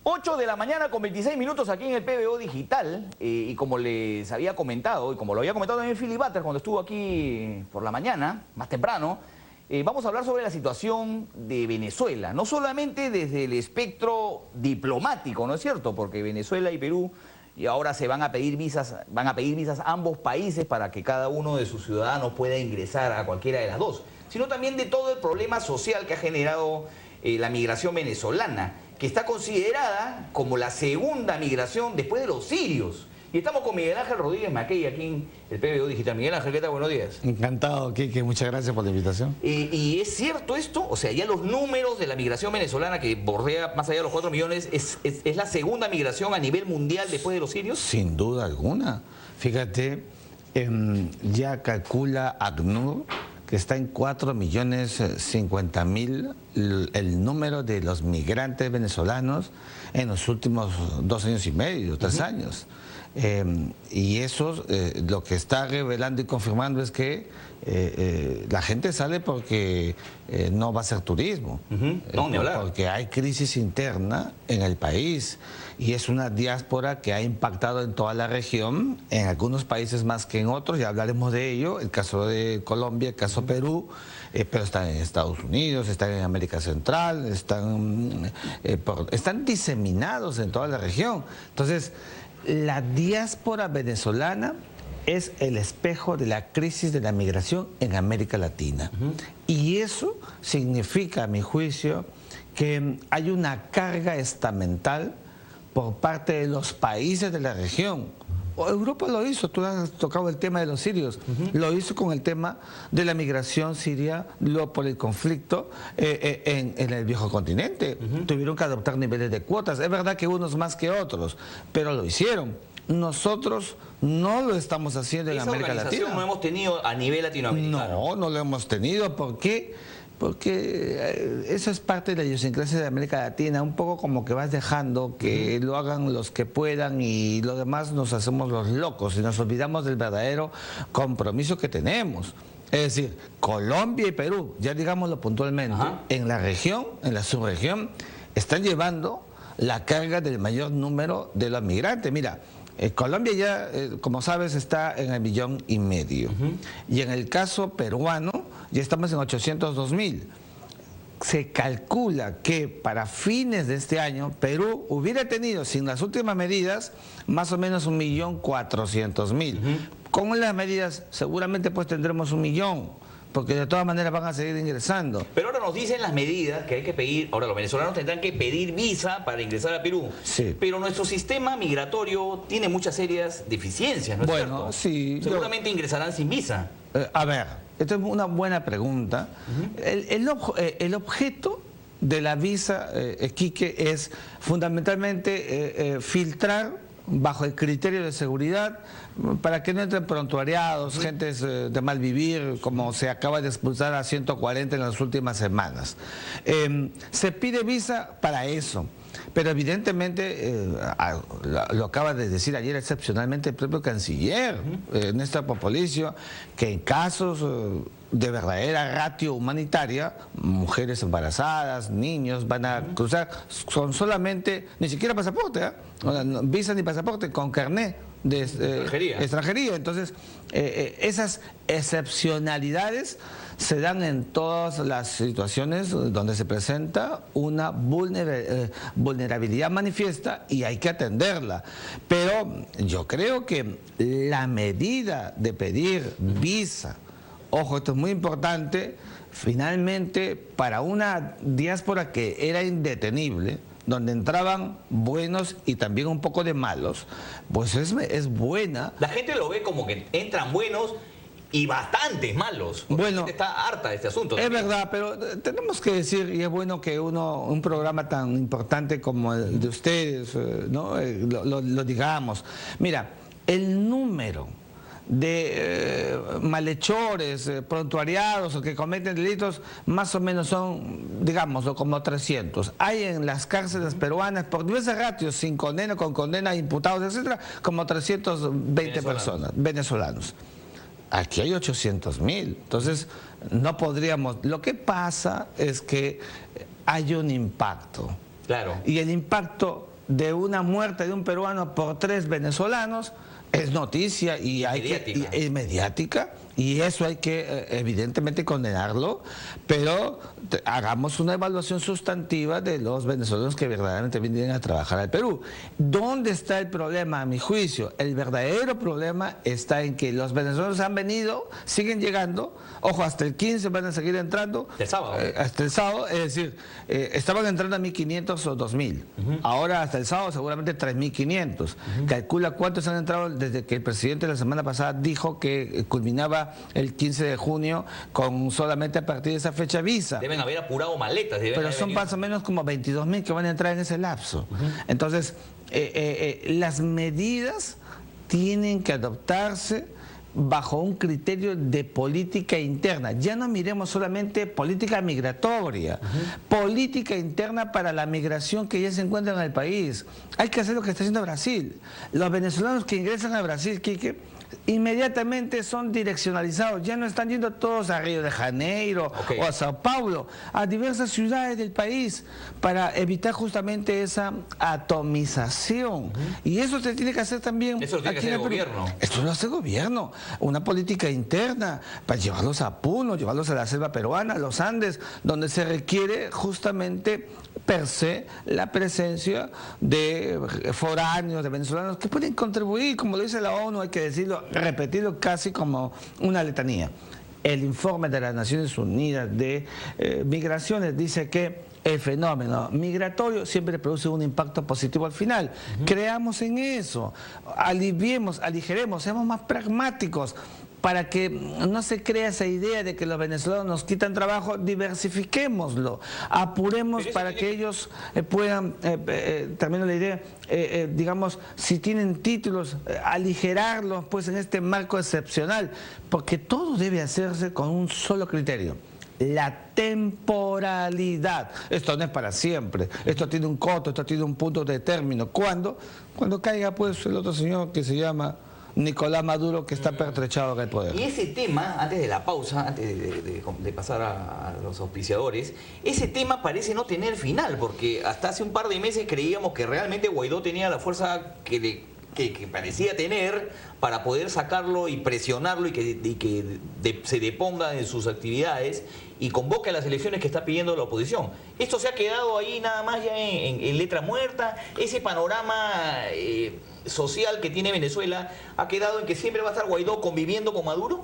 8 de la mañana con 26 minutos aquí en el PBO Digital, y como les había comentado, y como lo había comentado también Philip Butter cuando estuvo aquí por la mañana, más temprano, vamos a hablar sobre la situación de Venezuela, no solamente desde el espectro diplomático, ¿no es cierto? Porque Venezuela y Perú y ahora se van a pedir visas a ambos países para que cada uno de sus ciudadanos pueda ingresar a cualquiera de las dos, sino también de todo el problema social que ha generado la migración venezolana, que está considerada como la segunda migración después de los sirios. Y estamos con Miguel Ángel Rodríguez Mackey aquí en el PBO Digital. Miguel Ángel, ¿qué tal? Buenos días. Encantado, Quique, muchas gracias por la invitación. ¿Y es cierto esto? O sea, ya los números de la migración venezolana, que bordea más allá de los 4 millones, ¿es la segunda migración a nivel mundial después de los sirios? Sin duda alguna. Fíjate, ya calcula ACNUR que está en 4.050.000 el número de los migrantes venezolanos en los últimos 2 años y medio, 3 años. Y eso lo que está revelando y confirmando es que la gente sale porque no va a ser turismo, porque hay crisis interna en el país y es una diáspora que ha impactado en toda la región, en algunos países más que en otros, ya hablaremos de ello, el caso de Colombia, el caso de Perú, pero están en Estados Unidos, están en América Central, están diseminados en toda la región. Entonces, la diáspora venezolana es el espejo de la crisis de la migración en América Latina. Y eso significa, a mi juicio, que hay una carga estamental por parte de los países de la región. Europa lo hizo, tú has tocado el tema de los sirios, lo hizo con el tema de la migración siria, luego por el conflicto en el viejo continente. Tuvieron que adoptar niveles de cuotas, es verdad que unos más que otros, pero lo hicieron. Nosotros no lo estamos haciendo en América Latina. No hemos tenido a nivel latinoamericano. No lo hemos tenido. ¿Por qué? Porque eso es parte de la idiosincrasia de América Latina, un poco como que vas dejando que lo hagan los que puedan y los demás nos hacemos los locos y nos olvidamos del verdadero compromiso que tenemos. Es decir, Colombia y Perú, ya digámoslo puntualmente, en la región, en la subregión, están llevando la carga del mayor número de los migrantes. Mira, Colombia ya, como sabes, está en el 1,5 millones. Y en el caso peruano, ya estamos en 802.000. Se calcula que para fines de este año, Perú hubiera tenido, sin las últimas medidas, más o menos 1.400.000. Con las medidas, seguramente pues tendremos 1 millón. Porque de todas maneras van a seguir ingresando. Pero ahora nos dicen las medidas que hay que pedir, ahora los venezolanos tendrán que pedir visa para ingresar a Perú. Sí. Pero nuestro sistema migratorio tiene muchas serias deficiencias, ¿no es cierto? Sí. Seguramente ingresarán sin visa. A ver, esta es una buena pregunta. El objeto de la visa, Quique, es fundamentalmente filtrar bajo el criterio de seguridad para que no entren prontuariados, gentes de mal vivir, como se acaba de expulsar a 140 en las últimas semanas. Se pide visa para eso, pero evidentemente, lo acaba de decir ayer excepcionalmente el propio canciller, Néstor Popolicio, que en casos de verdadera ratio humanitaria, mujeres embarazadas, niños van a cruzar con solamente, ni siquiera pasaporte, visa ni pasaporte, con carné de extranjería. Entonces, esas excepcionalidades se dan en todas las situaciones donde se presenta una vulnerabilidad manifiesta y hay que atenderla. Pero yo creo que la medida de pedir visa, ojo, esto es muy importante, finalmente para una diáspora que era indetenible, donde entraban buenos y también un poco de malos, pues es buena. La gente lo ve como que entran buenos y bastantes malos. Bueno, la gente está harta de este asunto. Es verdad, pero tenemos que decir, y es bueno que un programa tan importante como el de ustedes, ¿no? lo digamos. Mira, el número de malhechores, prontuariados o que cometen delitos, más o menos son, digámoslo, como 300. Hay en las cárceles peruanas, por diversas ratios, sin condena, con condena, imputados, etcétera, como 320 personas, venezolanos. Aquí hay 800.000. Entonces, no podríamos... Lo que pasa es que hay un impacto. Claro. Y el impacto de una muerte de un peruano por 3 venezolanos es noticia y es mediática, y eso hay que evidentemente condenarlo, pero hagamos una evaluación sustantiva de los venezolanos que verdaderamente vienen a trabajar al Perú. ¿Dónde está el problema, a mi juicio? El verdadero problema está en que los venezolanos han venido, siguen llegando, ojo, hasta el 15 van a seguir entrando. El sábado. Hasta el sábado, es decir, estaban entrando a 1.500 o 2.000. Ahora hasta el sábado seguramente 3.500. Calcula cuántos han entrado desde que el presidente la semana pasada dijo que culminaba el 15 de junio con solamente a partir de esa fecha visa. Deben haber apurado maletas. Pero son más o menos como 22.000 que van a entrar en ese lapso. Entonces, las medidas tienen que adoptarse bajo un criterio de política interna. Ya no miremos solamente política migratoria, política interna para la migración que ya se encuentra en el país. Hay que hacer lo que está haciendo Brasil. Los venezolanos que ingresan a Brasil, Quique, inmediatamente son direccionalizados, ya no están yendo todos a Río de Janeiro o a Sao Paulo, a diversas ciudades del país para evitar justamente esa atomización. Y eso se tiene que hacer también. Eso lo tiene que hacer el gobierno. Esto lo hace el gobierno, una política interna para llevarlos a Puno, llevarlos a la selva peruana, a los Andes, donde se requiere justamente per se la presencia de foráneos, de venezolanos que pueden contribuir, como lo dice la ONU, hay que decirlo, repetirlo casi como una letanía. El informe de las Naciones Unidas de Migraciones dice que el fenómeno migratorio siempre produce un impacto positivo al final. Creamos en eso, aliviemos, aligeremos, seamos más pragmáticos, para que no se crea esa idea de que los venezolanos nos quitan trabajo. Diversifiquémoslo, apuremos para que ellos puedan, termino la idea, digamos, si tienen títulos, aligerarlos pues en este marco excepcional, porque todo debe hacerse con un solo criterio: la temporalidad. Esto no es para siempre, esto tiene un costo, esto tiene un punto de término. ¿Cuándo? Cuando caiga pues el otro señor que se llama Nicolás Maduro, que está pertrechado en el poder. Y ese tema, antes de la pausa, antes de pasar a los auspiciadores, ese tema parece no tener final, porque hasta hace un par de meses creíamos que realmente Guaidó tenía la fuerza que parecía tener para poder sacarlo y presionarlo y que se deponga en sus actividades y convoque a las elecciones que está pidiendo la oposición. Esto se ha quedado ahí nada más ya en letra muerta. Ese panorama social que tiene Venezuela ha quedado en que siempre va a estar Guaidó conviviendo con Maduro.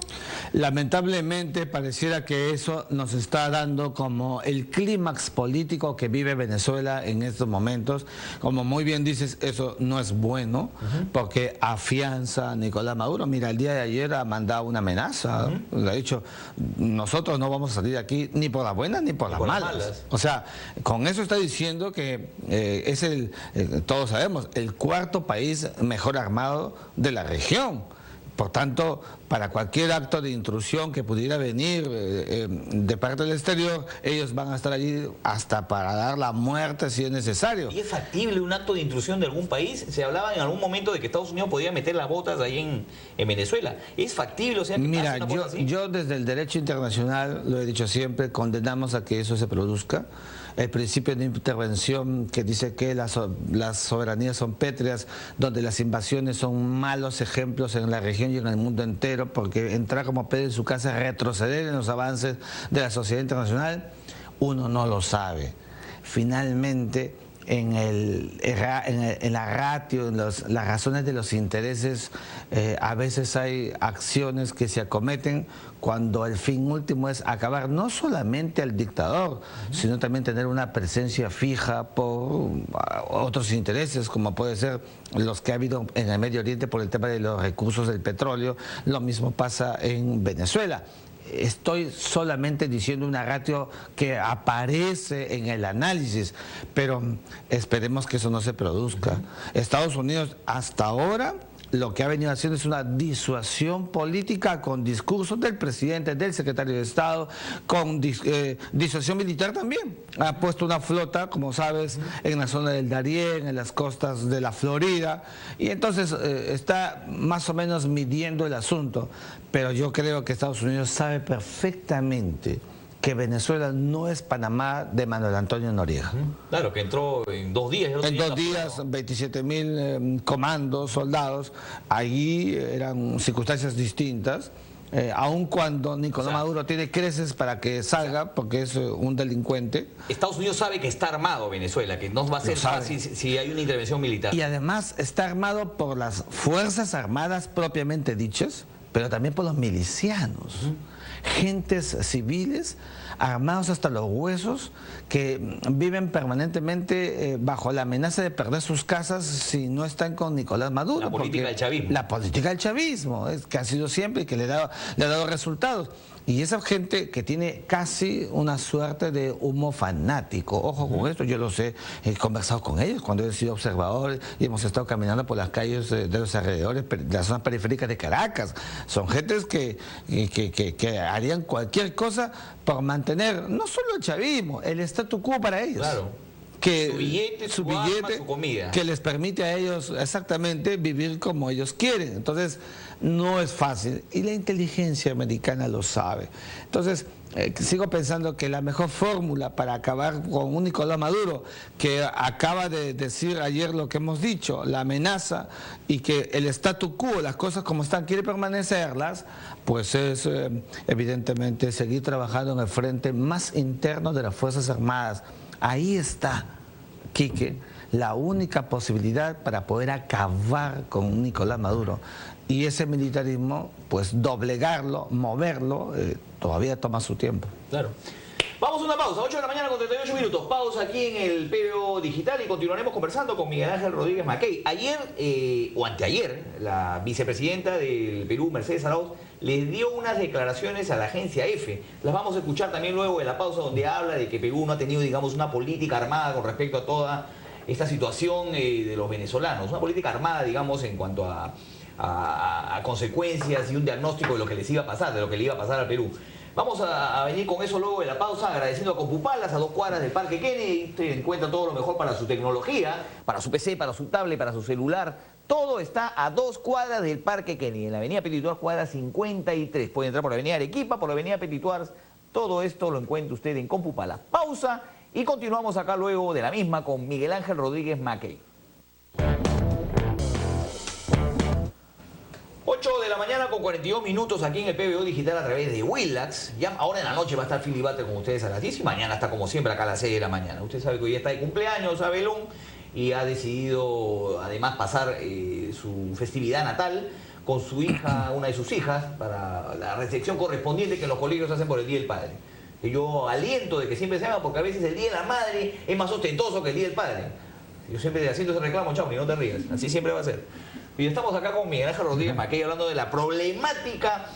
Lamentablemente pareciera que eso nos está dando como el clímax político que vive Venezuela en estos momentos. Como muy bien dices, eso no es bueno, porque afianza a Nicolás Maduro. Mira, el día de ayer ha mandado una amenaza, le ha dicho: nosotros no vamos a salir de aquí ni por las buenas ni por las malas. O sea, con eso está diciendo que es todos sabemos, el cuarto país mejor armado de la región. Por tanto, para cualquier acto de intrusión que pudiera venir de parte del exterior, ellos van a estar allí hasta para dar la muerte si es necesario. ¿Y es factible un acto de intrusión de algún país? Se hablaba en algún momento de que Estados Unidos podía meter las botas ahí en Venezuela. ¿Es factible? O sea, mira, yo desde el derecho internacional, lo he dicho siempre, condenamos a que eso se produzca. El principio de intervención que dice que las soberanías son pétreas, donde las invasiones son malos ejemplos en la región y en el mundo entero, porque entrar como Pedro en su casa, retroceder en los avances de la sociedad internacional, uno no lo sabe. Finalmente, en la ratio, en las razones de los intereses, a veces hay acciones que se acometen cuando el fin último es acabar no solamente al dictador, sino también tener una presencia fija por otros intereses, como puede ser los que ha habido en el Medio Oriente por el tema de los recursos del petróleo. Lo mismo pasa en Venezuela. Estoy solamente diciendo una ratio que aparece en el análisis, pero esperemos que eso no se produzca. Estados Unidos hasta ahora lo que ha venido haciendo es una disuasión política con discursos del presidente, del secretario de Estado, con disuasión militar también. Ha puesto una flota, como sabes, en la zona del Darién, en las costas de la Florida, y entonces está más o menos midiendo el asunto. Pero yo creo que Estados Unidos sabe perfectamente que Venezuela no es Panamá de Manuel Antonio Noriega. Claro, que entró en 2 días. En 2 días, 27.000 comandos, soldados. Allí eran circunstancias distintas. Aun cuando Nicolás Maduro tiene creces para que salga, porque es un delincuente. Estados Unidos sabe que está armado Venezuela, que no va a ser fácil si hay una intervención militar. Y además está armado por las Fuerzas Armadas propiamente dichas, pero también por los milicianos. Gentes civiles armados hasta los huesos que viven permanentemente bajo la amenaza de perder sus casas si no están con Nicolás Maduro. La política del chavismo. La política del chavismo, que ha sido siempre y que le ha dado resultados. Y esa gente que tiene casi una suerte de humo fanático, ojo con esto, yo lo sé, he conversado con ellos cuando he sido observador y hemos estado caminando por las calles de los alrededores, de las zonas periféricas de Caracas. Son gentes que harían cualquier cosa por mantener no solo el chavismo, el statu quo para ellos. Claro. Que su billete, arma, su comida. Que les permite a ellos exactamente vivir como ellos quieren. Entonces, no es fácil. Y la inteligencia americana lo sabe. Entonces, sigo pensando que la mejor fórmula para acabar con un Nicolás Maduro, que acaba de decir ayer lo que hemos dicho, la amenaza y que el statu quo, las cosas como están, quiere permanecerlas, pues es evidentemente seguir trabajando en el frente más interno de las Fuerzas Armadas. Ahí está, Quique, la única posibilidad para poder acabar con Nicolás Maduro. Y ese militarismo, pues doblegarlo, moverlo, todavía toma su tiempo. Claro. Vamos a una pausa, 8 de la mañana con 38 minutos. Pausa aquí en el PBO Digital y continuaremos conversando con Miguel Ángel Rodríguez Mackey. Ayer o anteayer, la vicepresidenta del Perú, Mercedes Arauz, les dio unas declaraciones a la agencia EFE. Las vamos a escuchar también luego de la pausa, donde habla de que Perú no ha tenido, digamos, una política armada con respecto a toda esta situación de los venezolanos. Una política armada, digamos, en cuanto a consecuencias y un diagnóstico de lo que les iba a pasar, de lo que le iba a pasar al Perú. Vamos a venir con eso luego de la pausa, agradeciendo a Compupalas, a 2 cuadras del Parque Kennedy. Te encuentra todo lo mejor para su tecnología, para su PC, para su tablet, para su celular. Todo está a 2 cuadras del Parque Kennedy, en la avenida Petituars, cuadra 53. Puede entrar por la avenida Arequipa, por la avenida Petituars. Todo esto lo encuentra usted en Compupalas. Pausa y continuamos acá luego de la misma con Miguel Ángel Rodríguez Mackey. 8 de la mañana con 42 minutos aquí en el PBO Digital a través de Willax. Ya ahora en la noche va a estar Philly Butter con ustedes a las 10 y mañana está como siempre acá a las 6 de la mañana. Usted sabe que hoy ya está de cumpleaños, Abelón, y ha decidido además pasar su festividad natal con su hija, una de sus hijas, para la recepción correspondiente que los colegios hacen por el Día del Padre. Que yo aliento de que siempre se haga porque a veces el Día de la Madre es más ostentoso que el Día del Padre. Yo siempre haciendo ese reclamo, chao, y no te rías, así siempre va a ser. Y estamos acá con Miguel Ángel Rodríguez Mackey hablando de la problemática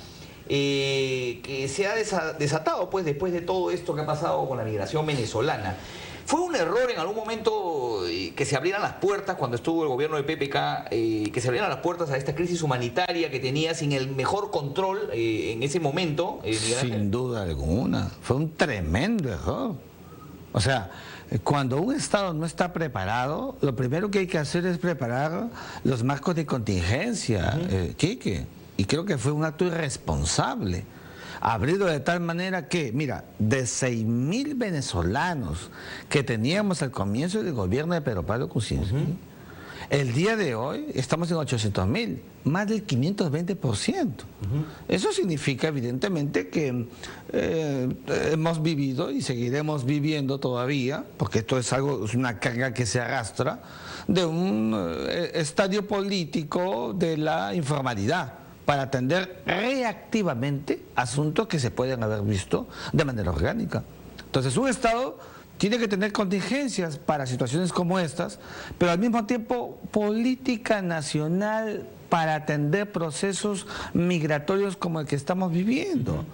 que se ha desatado pues, después de todo esto que ha pasado con la migración venezolana. ¿Fue un error en algún momento que se abrieran las puertas cuando estuvo el gobierno de PPK, que se abrieran las puertas a esta crisis humanitaria que tenía sin el mejor control en ese momento? Sin duda alguna, fue un tremendo error. O sea, cuando un Estado no está preparado, lo primero que hay que hacer es preparar los marcos de contingencia, Quique. Y creo que fue un acto irresponsable. Abrirlo de tal manera que, mira, de 6.000 venezolanos que teníamos al comienzo del gobierno de Pedro Pablo Kuczynski, el día de hoy estamos en 800.000, más del 520%. Eso significa evidentemente que hemos vivido y seguiremos viviendo todavía, porque esto es algo, es una carga que se arrastra, de un estadio político de la informalidad, para atender reactivamente asuntos que se pueden haber visto de manera orgánica. Entonces, un Estado tiene que tener contingencias para situaciones como estas, pero al mismo tiempo política nacional para atender procesos migratorios como el que estamos viviendo.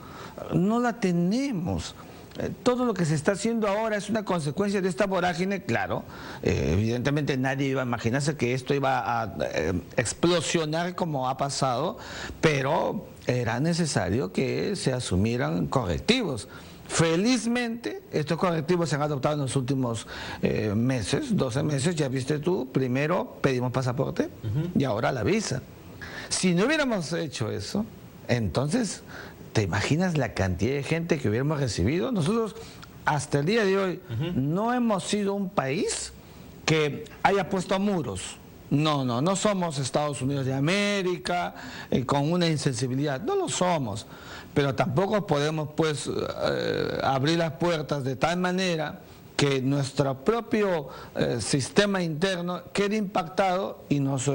No la tenemos. Todo lo que se está haciendo ahora es una consecuencia de esta vorágine, claro. Evidentemente nadie iba a imaginarse que esto iba a explosionar como ha pasado, pero era necesario que se asumieran correctivos. Felizmente, estos correctivos se han adoptado en los últimos meses, 12 meses, ya viste tú, primero pedimos pasaporte y ahora la visa. Si no hubiéramos hecho eso, entonces ¿te imaginas la cantidad de gente que hubiéramos recibido? Nosotros, hasta el día de hoy, no hemos sido un país que haya puesto muros. No somos Estados Unidos de América con una insensibilidad, no lo somos, pero tampoco podemos pues abrir las puertas de tal manera que nuestro propio sistema interno quede impactado y nos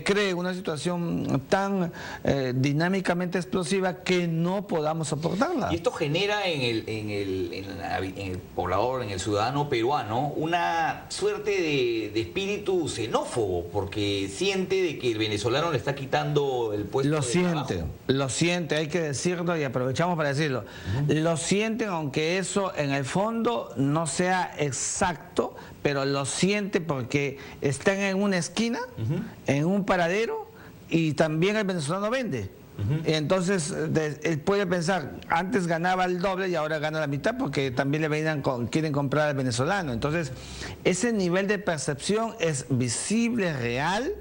cree una situación tan dinámicamente explosiva que no podamos soportarla. Y esto genera en el poblador, en el ciudadano peruano, una suerte de espíritu xenófobo, porque siente de que el venezolano le está quitando el puesto de trabajo. Lo siente, hay que decirlo y aprovechamos para decirlo. Lo sienten, aunque eso en el fondo no sea exacto, pero lo siente porque están en una esquina, en un paradero, y también el venezolano vende. Entonces él puede pensar, antes ganaba el doble y ahora gana la mitad porque también quieren comprar al venezolano. Entonces ese nivel de percepción es visible, real,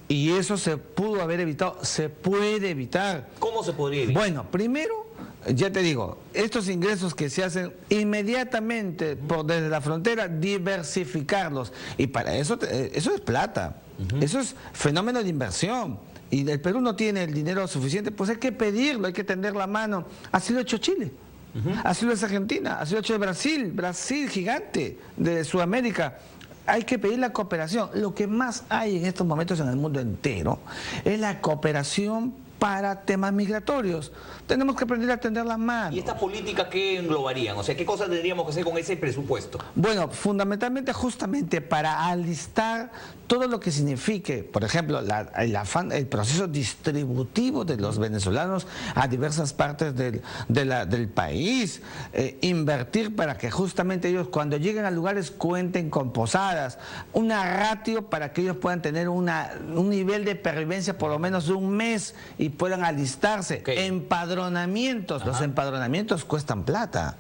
y eso se pudo haber evitado, se puede evitar. ¿Cómo se podría evitar? Bueno, primero, ya te digo, estos ingresos que se hacen inmediatamente desde la frontera, diversificarlos. Y para eso, eso es plata, eso es fenómeno de inversión. Y el Perú no tiene el dinero suficiente, pues hay que pedirlo, hay que tender la mano. Así lo ha hecho Chile, así lo ha hecho Argentina, así lo ha hecho Brasil gigante de Sudamérica. Hay que pedir la cooperación. Lo que más hay en estos momentos en el mundo entero es la cooperación para temas migratorios. Tenemos que aprender a tender las manos. ¿Y estas políticas qué englobarían? O sea, ¿qué cosas tendríamos que hacer con ese presupuesto? Bueno, fundamentalmente justamente para alistar todo lo que signifique, por ejemplo, el proceso distributivo de los venezolanos a diversas partes del país, invertir para que justamente ellos cuando lleguen a lugares cuenten con posadas, una ratio para que ellos puedan tener un nivel de pervivencia por lo menos de un mes y puedan alistarse. Empadronamientos, los empadronamientos cuestan plata.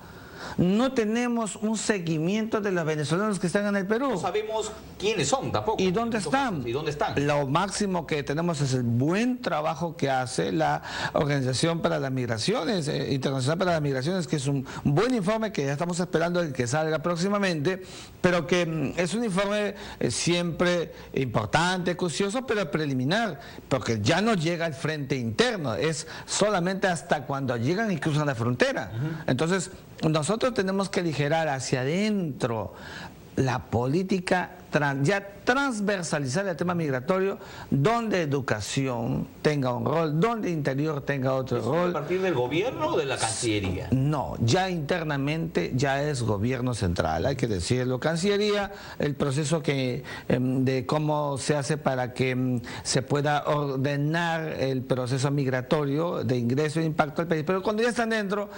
No tenemos un seguimiento de los venezolanos que están en el Perú. No sabemos quiénes son tampoco. ¿Y dónde están? ¿Y dónde están? Lo máximo que tenemos es el buen trabajo que hace la Organización para las Migraciones, Internacional para las Migraciones, que es un buen informe que ya estamos esperando el que salga próximamente, pero que es un informe siempre importante, acucioso, pero preliminar, porque ya no llega al frente interno, es solamente hasta cuando llegan y cruzan la frontera. Entonces, nosotros tenemos que aligerar hacia adentro la política, ya transversalizar el tema migratorio, donde educación tenga un rol, donde interior tenga otro rol. ¿A partir del gobierno o de la Cancillería? No, ya internamente ya es gobierno central, hay que decirlo. Cancillería, el proceso de cómo se hace para que se pueda ordenar el proceso migratorio de ingreso e impacto al país. Pero cuando ya están dentro,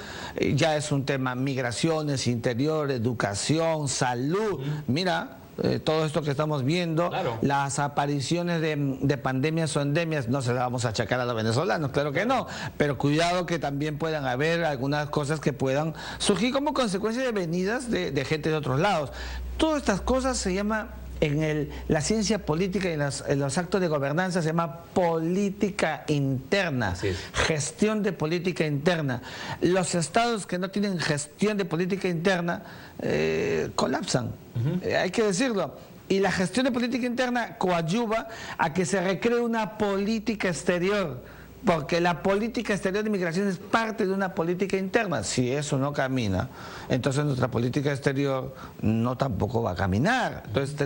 ya es un tema migraciones, interior, educación, salud. Mira, todo esto que estamos viendo, claro, las apariciones de pandemias o endemias, no se las vamos a achacar a los venezolanos, claro que no, pero cuidado que también puedan haber algunas cosas que puedan surgir como consecuencia de venidas de gente de otros lados. Todas estas cosas se llama, en la ciencia política y en los actos de gobernanza, se llama política interna, gestión de política interna. Los estados que no tienen gestión de política interna colapsan, hay que decirlo. Y la gestión de política interna coadyuva a que se recree una política exterior, porque la política exterior de migración es parte de una política interna. Si eso no camina, entonces nuestra política exterior no tampoco va a caminar. Entonces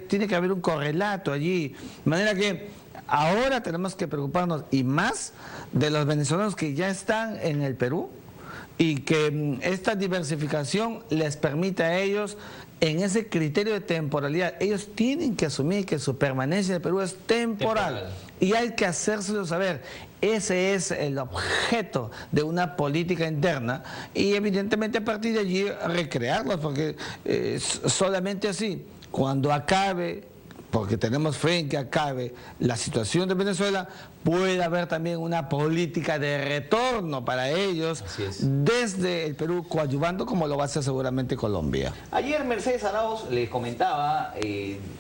tiene que haber un correlato allí. De manera que ahora tenemos que preocuparnos y más de los venezolanos que ya están en el Perú, y que esta diversificación les permita a ellos, en ese criterio de temporalidad, ellos tienen que asumir que su permanencia en el Perú es temporal. Y hay que hacérselo saber. Ese es el objeto de una política interna y evidentemente a partir de allí recrearlos, porque solamente así, cuando acabe porque tenemos fe en que acabe la situación de Venezuela, puede haber también una política de retorno para ellos desde el Perú, coadyuvando como lo va a hacer seguramente Colombia. Ayer Mercedes Arauz les comentaba,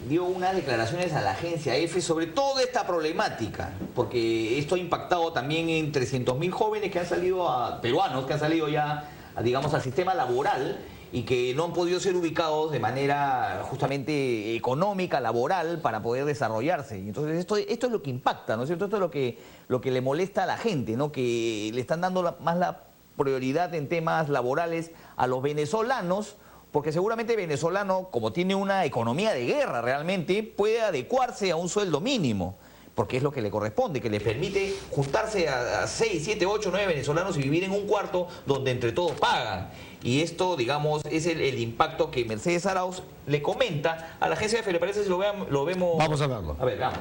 dio unas declaraciones a la agencia EFE sobre toda esta problemática, porque esto ha impactado también en 300.000 jóvenes que han salido, peruanos que han salido ya, digamos, al sistema laboral, y que no han podido ser ubicados de manera justamente económica, laboral, para poder desarrollarse. Y entonces esto es lo que impacta, ¿no es cierto? Esto es lo que le molesta a la gente, ¿no? Que le están dando más la prioridad en temas laborales a los venezolanos, porque seguramente el venezolano, como tiene una economía de guerra realmente, puede adecuarse a un sueldo mínimo, porque es lo que le corresponde, que le permite juntarse a 6, 7, 8, 9 venezolanos y vivir en un cuarto donde entre todos pagan. Y esto, digamos, es el impacto que Mercedes Arauz le comenta a la agencia de EFE. ¿Le parece si lo vemos? Vamos a verlo. A ver, vamos.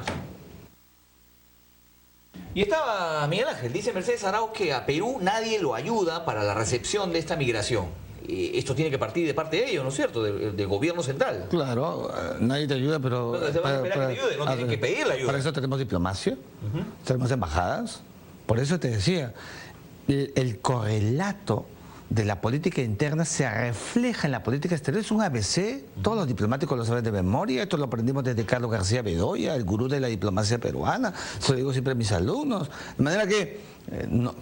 Y estaba Miguel Ángel, dice Mercedes Arauz que a Perú nadie lo ayuda para la recepción de esta migración. Esto tiene que partir de parte de ellos, ¿no es cierto? Del gobierno central. Claro, nadie te ayuda, pero... No, se van a esperar que te ayude, no tienen que pedir la ayuda. Para eso tenemos diplomacia, tenemos embajadas. Por eso te decía, el correlato de la política interna se refleja en la política exterior, es un ABC, todos los diplomáticos lo saben de memoria, esto lo aprendimos desde Carlos García Bedoya, el gurú de la diplomacia peruana, se lo digo siempre a mis alumnos, de manera que,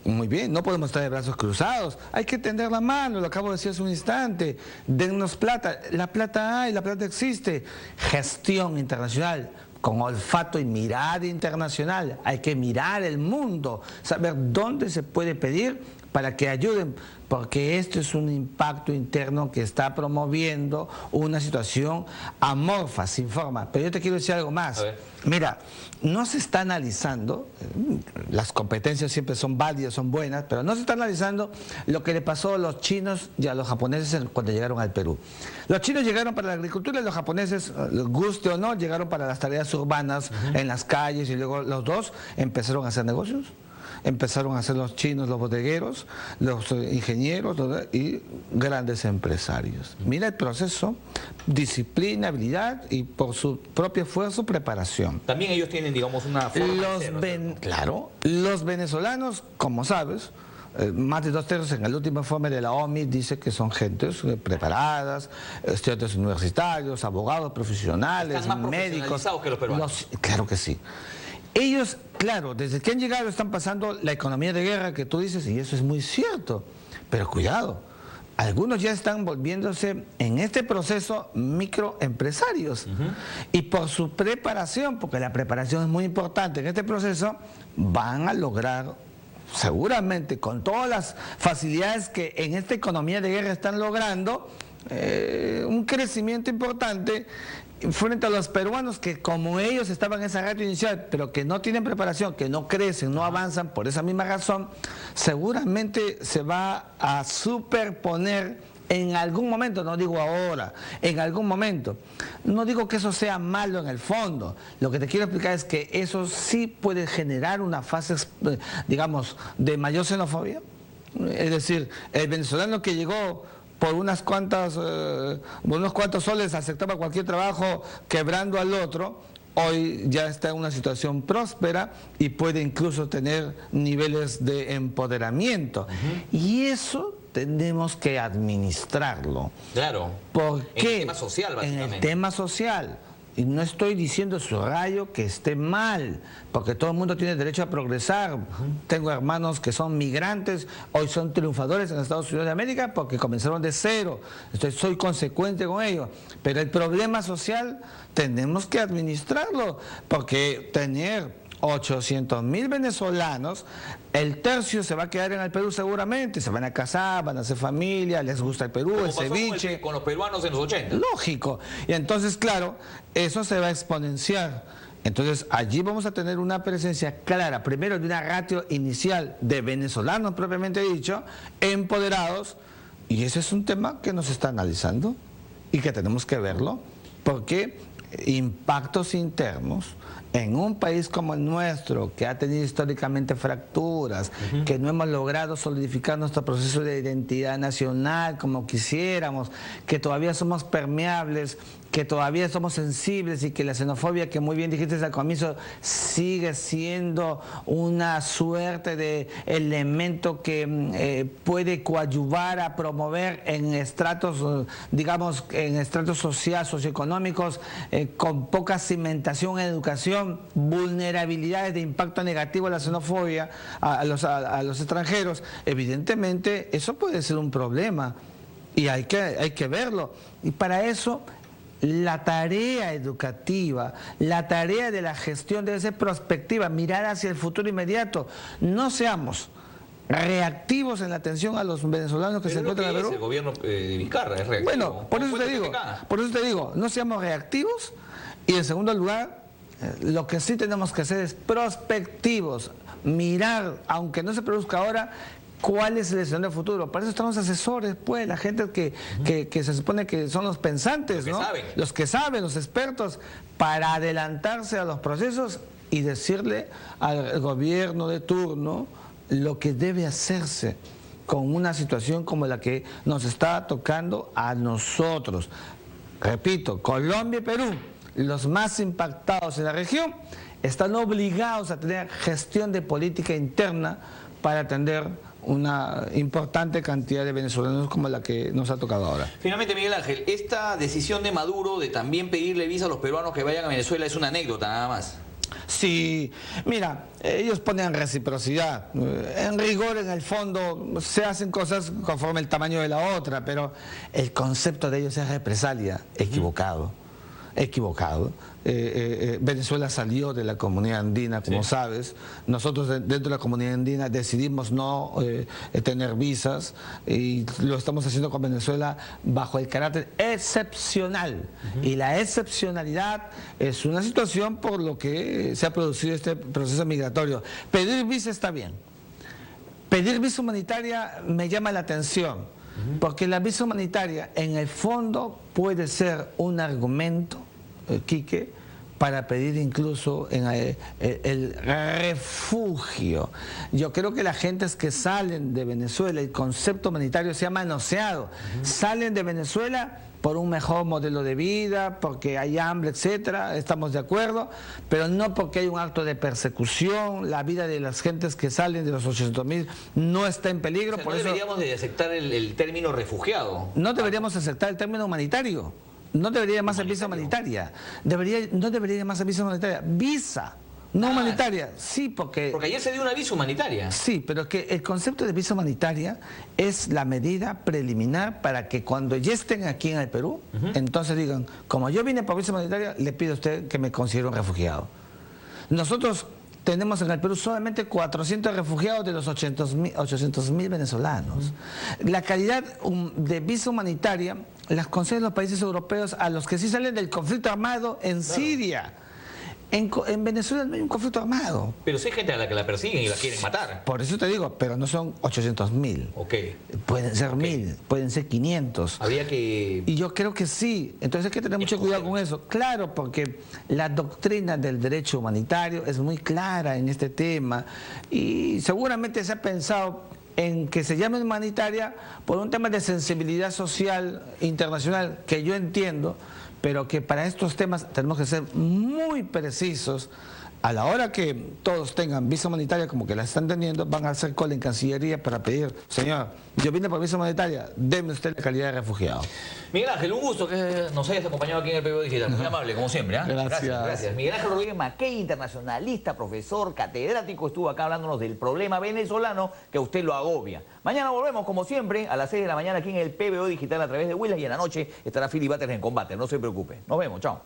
muy bien, no podemos estar de brazos cruzados, hay que tender la mano, lo acabo de decir hace un instante, dennos plata, la plata hay, la plata existe, gestión internacional, con olfato y mirada internacional, hay que mirar el mundo, saber dónde se puede pedir para que ayuden, porque esto es un impacto interno que está promoviendo una situación amorfa, sin forma. Pero yo te quiero decir algo más. Mira, no se está analizando, las competencias siempre son válidas, son buenas, pero no se está analizando lo que le pasó a los chinos y a los japoneses cuando llegaron al Perú. Los chinos llegaron para la agricultura y los japoneses, guste o no, llegaron para las tareas urbanas en las calles, y luego los dos empezaron a hacer negocios. Empezaron a hacer los chinos, los bodegueros, los ingenieros y grandes empresarios. Mira el proceso, disciplina, habilidad y por su propio esfuerzo, preparación. También ellos tienen, digamos, una forma Claro, los venezolanos, como sabes, más de 2/3 en el último informe de la OMI dice que son gentes preparadas, estudiantes universitarios, abogados profesionales, están más médicos. Que los peruanos. Claro que sí. Ellos, claro, desde que han llegado están pasando la economía de guerra que tú dices, y eso es muy cierto, pero cuidado, algunos ya están volviéndose en este proceso microempresarios, y por su preparación, porque la preparación es muy importante en este proceso, van a lograr seguramente con todas las facilidades que en esta economía de guerra están logrando, un crecimiento importante frente a los peruanos que, como ellos estaban en esa ratio inicial, pero que no tienen preparación, que no crecen, no avanzan por esa misma razón, seguramente se va a superponer en algún momento, no digo ahora, en algún momento. No digo que eso sea malo en el fondo, lo que te quiero explicar es que eso sí puede generar una fase, digamos, de mayor xenofobia. Es decir, el venezolano que llegó por unos cuantos soles aceptaba cualquier trabajo quebrando al otro, hoy ya está en una situación próspera y puede incluso tener niveles de empoderamiento. Y eso tenemos que administrarlo. Claro. ¿Por qué? En el tema social, básicamente. En el tema social. Y no estoy diciendo, subrayo, que esté mal, porque todo el mundo tiene derecho a progresar. Tengo hermanos que son migrantes, hoy son triunfadores en Estados Unidos de América porque comenzaron de cero. Entonces soy consecuente con ello. Pero el problema social tenemos que administrarlo, porque tener 800.000 venezolanos, el tercio se va a quedar en el Perú seguramente, se van a casar, van a hacer familia, les gusta el Perú, el ceviche. Con los peruanos en los 80. Lógico. Y entonces, claro, eso se va a exponenciar. Entonces, allí vamos a tener una presencia clara, primero de una ratio inicial de venezolanos propiamente dicho, empoderados, y ese es un tema que nos está analizando y que tenemos que verlo, porque impactos internos en un país como el nuestro, que ha tenido históricamente fracturas, que no hemos logrado solidificar nuestro proceso de identidad nacional como quisiéramos, que todavía somos permeables que todavía somos sensibles y que la xenofobia, que muy bien dijiste al comienzo, sigue siendo una suerte de elemento que puede coadyuvar a promover en estratos, digamos, en estratos socioeconómicos con poca cimentación en educación, vulnerabilidades de impacto negativo a la xenofobia, a los extranjeros. Evidentemente eso puede ser un problema y hay que verlo, y para eso la tarea educativa, la tarea de la gestión debe ser prospectiva, mirar hacia el futuro inmediato. No seamos reactivos en la atención a los venezolanos que se encuentran en el Perú. El gobierno de Vizcarra es reactivo. Bueno, por eso te digo, no seamos reactivos, y en segundo lugar, lo que sí tenemos que hacer es prospectivos, mirar, aunque no se produzca ahora, ¿cuál es el escenario del futuro? Para eso están los asesores, pues, la gente que se supone que son los pensantes, ¿no? Los que saben, los expertos, para adelantarse a los procesos y decirle al gobierno de turno lo que debe hacerse con una situación como la que nos está tocando a nosotros. Repito, Colombia y Perú, los más impactados en la región, están obligados a tener gestión de política interna para atender una importante cantidad de venezolanos como la que nos ha tocado ahora. Finalmente, Miguel Ángel, esta decisión de Maduro de también pedirle visa a los peruanos que vayan a Venezuela es una anécdota nada más. Sí, mira, ellos ponen reciprocidad. En rigor, en el fondo, se hacen cosas conforme el tamaño de la otra, pero el concepto de ellos es represalia. Equivocado. Venezuela salió de la comunidad andina, como sabes. Nosotros dentro de la comunidad andina decidimos no tener visas, y lo estamos haciendo con Venezuela bajo el carácter excepcional. Y la excepcionalidad es una situación por lo que se ha producido este proceso migratorio. Pedir visa está bien. Pedir visa humanitaria me llama la atención. Porque la visa humanitaria, en el fondo, puede ser un argumento, Quique, para pedir incluso el refugio. Yo creo que las gentes que salen de Venezuela, el concepto humanitario se ha manoseado. Salen de Venezuela por un mejor modelo de vida, porque hay hambre, etcétera, estamos de acuerdo, pero no porque hay un acto de persecución. La vida de las gentes que salen, de los 800.000, no está en peligro. O sea, por no eso deberíamos de aceptar el término refugiado. no deberíamos aceptar el término humanitario. No debería más ser visa humanitaria. No debería más ser visa humanitaria. Visa, no humanitaria. Sí, porque ayer se dio una visa humanitaria. Sí, pero que el concepto de visa humanitaria es la medida preliminar para que cuando ya estén aquí en el Perú, entonces digan, como yo vine por visa humanitaria, le pido a usted que me considere un refugiado. Nosotros tenemos en el Perú solamente 400 refugiados de los 800.000 venezolanos. La calidad de visa humanitaria las conceden los países europeos a los que sí salen del conflicto armado en Siria. En Venezuela no hay un conflicto armado. Pero sí hay gente a la que la persiguen y la quieren matar. Por eso te digo, pero no son 800.000. Ok. Pueden ser 1.000, pueden ser 500. Habría que... Y yo creo que sí. Entonces hay que tener mucho cuidado con eso. Claro, porque la doctrina del derecho humanitario es muy clara en este tema. Y seguramente se ha pensado en que se llame humanitaria por un tema de sensibilidad social internacional, que yo entiendo, pero que para estos temas tenemos que ser muy precisos. A la hora que todos tengan visa humanitaria, como que la están teniendo, van a hacer cola en Cancillería para pedir, señor, yo vine por visa humanitaria, déme usted la calidad de refugiado. Miguel Ángel, un gusto que nos hayas acompañado aquí en el PBO Digital. Muy amable, como siempre. Gracias. Miguel Ángel Rodríguez Mackey, internacionalista, profesor, catedrático, estuvo acá hablándonos del problema venezolano que a usted lo agobia. Mañana volvemos, como siempre, a las 6 de la mañana aquí en el PBO Digital a través de Willas, y en la noche estará Philly Butters en combate. No se preocupe. Nos vemos, chao.